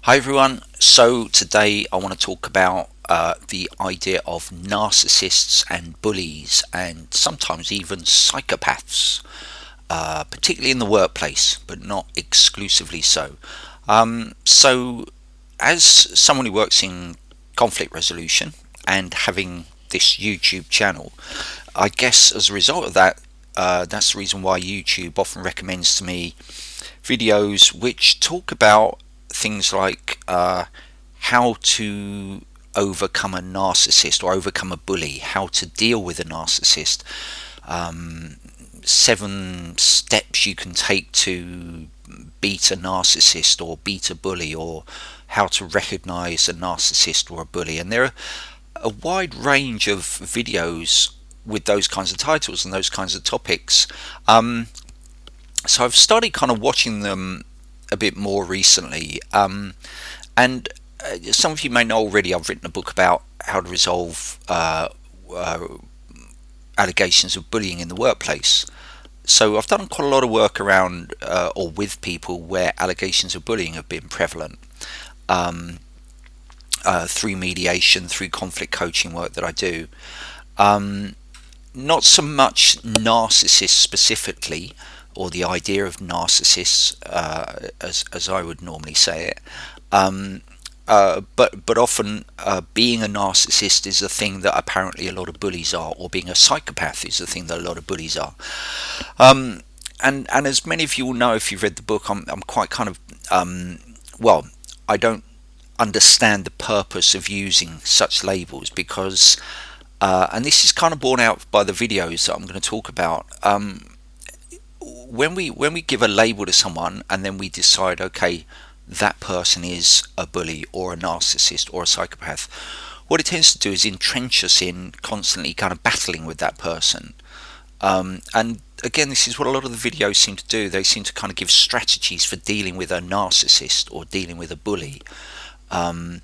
Hi everyone. So today I want to talk about the idea of narcissists and bullies, and sometimes even psychopaths, particularly in the workplace, but not exclusively so. So, as someone who works in conflict resolution and having this YouTube channel, I guess as a result of that, that's the reason why YouTube often recommends to me videos which talk about things like how to overcome a narcissist or overcome a bully, how to deal with a narcissist, 7 steps you can take to beat a narcissist or beat a bully, or how to recognize a narcissist or a bully. And there are a wide range of videos with those kinds of titles and those kinds of topics. So I've started kind of watching them a bit more recently, and some of you may know already. I've written a book about how to resolve uh, allegations of bullying in the workplace. So I've done quite a lot of work around or with people where allegations of bullying have been prevalent, um, through mediation, through conflict coaching work that I do. Um, Not so much narcissists specifically, or the idea of narcissists, as I would normally say it. Um, but often being a narcissist is a thing that apparently a lot of bullies are, or being a psychopath is the thing that a lot of bullies are. Um, and as many of you will know if you've read the book, I'm quite kind of well, I don't understand the purpose of using such labels because, and this is kind of borne out by the videos that I'm going to talk about. When we give a label to someone and then we decide, okay, that person is a bully or a narcissist or a psychopath, what it tends to do is entrench us in constantly kind of battling with that person. And again, this is what a lot of the videos seem to do. They seem to kind of give strategies for dealing with a narcissist or dealing with a bully. And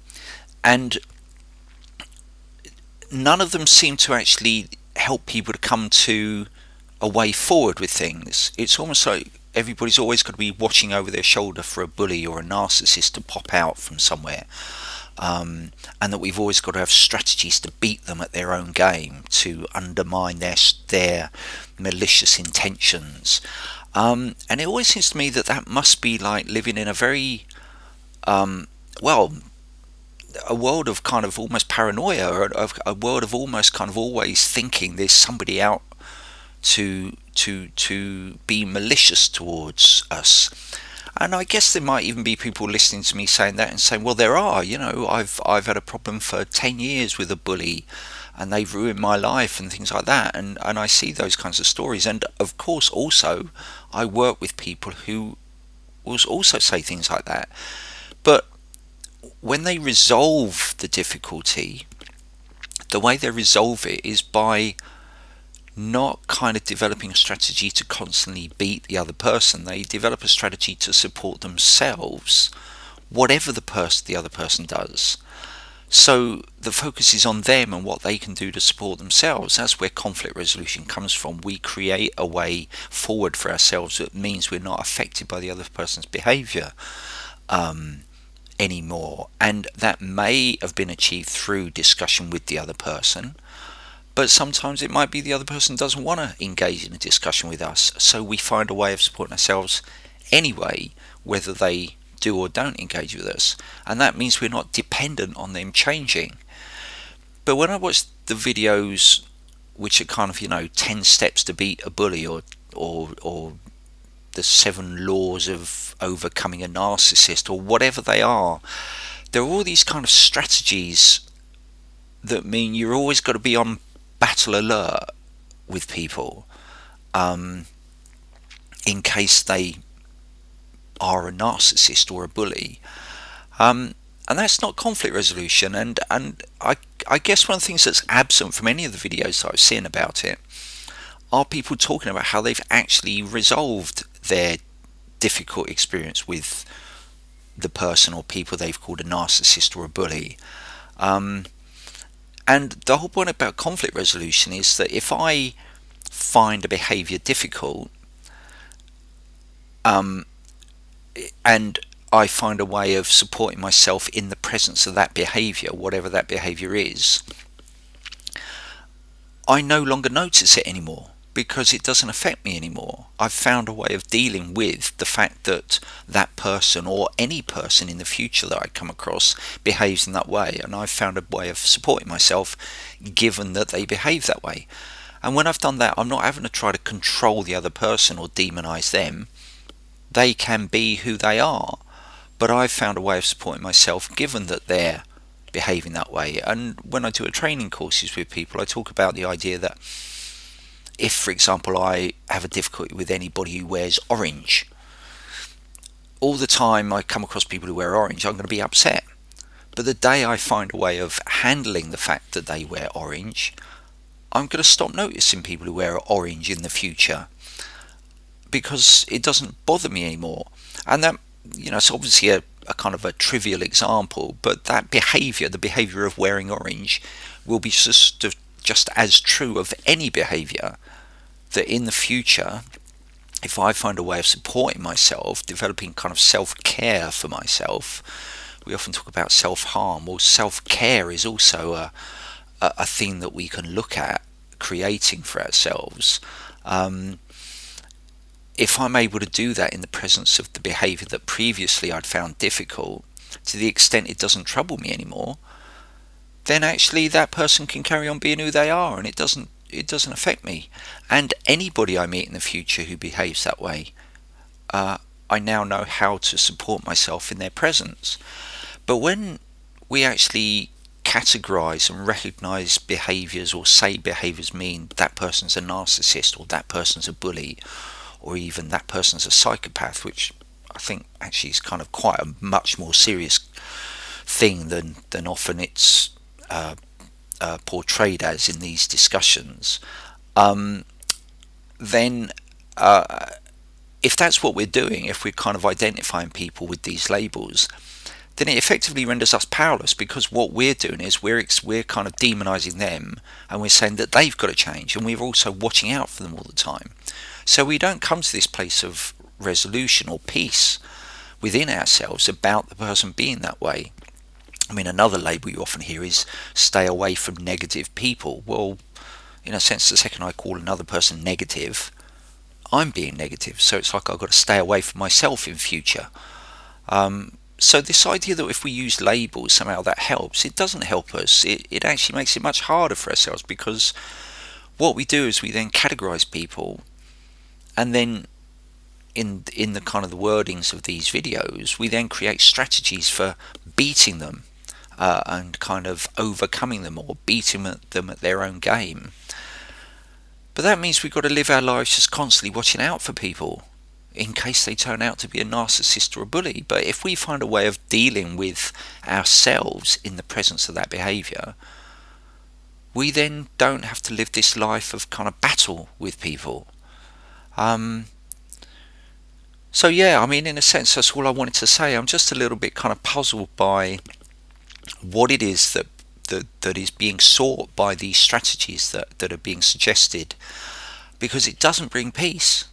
none of them seem to actually help people to come to a way forward with things. It's almost like everybody's always got to be watching over their shoulder for a bully or a narcissist to pop out from somewhere. And that we've always got to have strategies to beat them at their own game, to undermine their malicious intentions. And it always seems to me that that must be like living in a very well, a world of kind of almost paranoia, or a world of almost kind of always thinking there's somebody out to be malicious towards us. And I guess there might even be people listening to me saying that and saying, well, there are, I've had a problem for 10 years with a bully and they've ruined my life and things like that. And I see those kinds of stories. And of course, also, I work with people who will also say things like that. But when they resolve the difficulty, the way they resolve it is by not kind of developing a strategy to constantly beat the other person. They develop a strategy to support themselves, whatever the other person does. So the focus is on them and what they can do to support themselves. That's where conflict resolution comes from. We create a way forward for ourselves that means we're not affected by the other person's behavior anymore. And that may have been achieved through discussion with the other person, but sometimes it might be the other person doesn't want to engage in a discussion with us, so we find a way of supporting ourselves anyway, whether they do or don't engage with us. And that means we're not dependent on them changing. But when I watch the videos which are kind of, 10 steps to beat a bully, or the 7 laws of overcoming a narcissist, or whatever they are, there are all these kind of strategies that mean you're always got to be on battle alert with people, in case they are a narcissist or a bully. And that's not conflict resolution. And I guess one of the things that's absent from any of the videos that I've seen about it are people talking about how they've actually resolved their difficult experience with the person or people they've called a narcissist or a bully. And the whole point about conflict resolution is that if I find a behavior difficult, and I find a way of supporting myself in the presence of that behavior, whatever that behavior is, I no longer notice it anymore because it doesn't affect me anymore. I've found a way of dealing with the fact that that person or any person in the future that I come across behaves in that way, and I've found a way of supporting myself given that they behave that way. And when I've done that, I'm not having to try to control the other person or demonize them. They can be who they are, but I've found a way of supporting myself given that they're behaving that way. And when I do a training courses with people, I talk about the idea that if, for example, I have a difficulty with anybody who wears orange, all the time I come across people who wear orange, I'm going to be upset. But the day I find a way of handling the fact that they wear orange, I'm going to stop noticing people who wear orange in the future because it doesn't bother me anymore. And that, it's obviously a kind of a trivial example, but that behavior, the behavior of wearing orange, will be just as true of any behavior. That in the future, if I find a way of supporting myself, developing kind of self-care for myself, we often talk about self-harm. Well, self-care is also a thing that we can look at creating for ourselves. If I'm able to do that in the presence of the behavior that previously I'd found difficult, to the extent it doesn't trouble me anymore, then actually that person can carry on being who they are, and it doesn't affect me. And anybody I meet in the future who behaves that way, I now know how to support myself in their presence. But when we actually categorize and recognize behaviors, or say behaviors mean that person's a narcissist, or that person's a bully, or even that person's a psychopath, which I think actually is kind of quite a much more serious thing than often it's portrayed as in these discussions, then if that's what we're doing, if we're kind of identifying people with these labels, then it effectively renders us powerless, because what we're doing is we're kind of demonizing them, and we're saying that they've got to change, and we're also watching out for them all the time. So we don't come to this place of resolution or peace within ourselves about the person being that way. I mean, another label you often hear is stay away from negative people. Well, in a sense, the second I call another person negative, I'm being negative. So it's like I've got to stay away from myself in future. So this idea that if we use labels, somehow that helps, it doesn't help us. It actually makes it much harder for ourselves, because what we do is we then categorize people, and then in the kind of the wordings of these videos, we then create strategies for beating them, and kind of overcoming them, or beating them at their own game. But that means we've got to live our lives just constantly watching out for people in case they turn out to be a narcissist or a bully. But if we find a way of dealing with ourselves in the presence of that behavior, we then don't have to live this life of kind of battle with people. So yeah, I mean, in a sense, that's all I wanted to say. I'm just a little bit kind of puzzled by what it is that is being sought by these strategies that are being suggested, because it doesn't bring peace.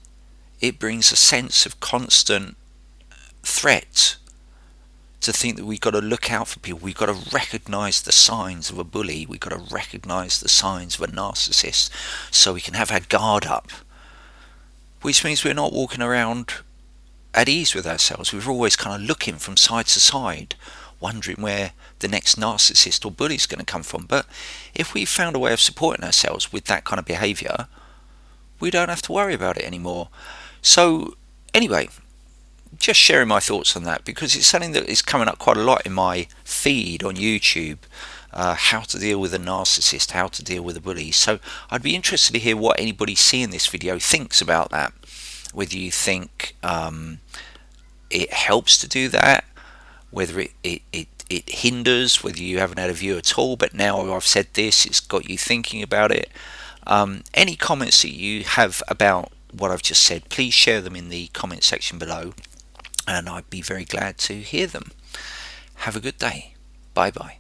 It brings a sense of constant threat, to think that we've got to look out for people, we've got to recognize the signs of a bully, we've got to recognize the signs of a narcissist, so we can have our guard up, which means we're not walking around at ease with ourselves. We're always kind of looking from side to side, wondering where the next narcissist or bully is going to come from. But if we found a way of supporting ourselves with that kind of behavior, we don't have to worry about it anymore. So anyway, just sharing my thoughts on that, because it's something that is coming up quite a lot in my feed on YouTube. How to deal with a narcissist, how to deal with a bully. So I'd be interested to hear what anybody seeing this video thinks about that. Whether you think it helps to do that, whether it hinders, whether you haven't had a view at all, but now I've said this, it's got you thinking about it. Any comments that you have about what I've just said, please share them in the comment section below, and I'd be very glad to hear them. Have a good day. Bye bye.